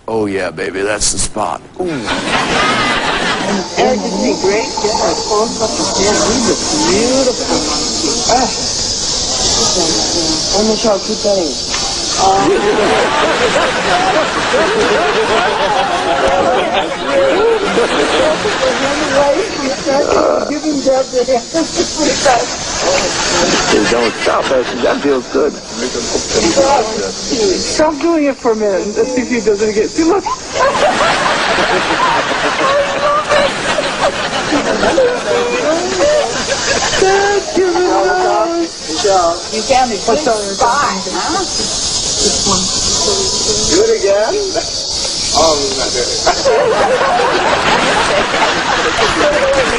Oh, yeah, baby, that's the spot. Ooh. Eric did me great. Get my close up again. He looks beautiful. Ah. Oh, Michelle, keep going. Give him that. Don't stop, Ashley. That feels good. Stop doing it for a minute. Let's see if he doesn't get too much. You found a good spot, huh? This one. Do it again. Oh, not doing it.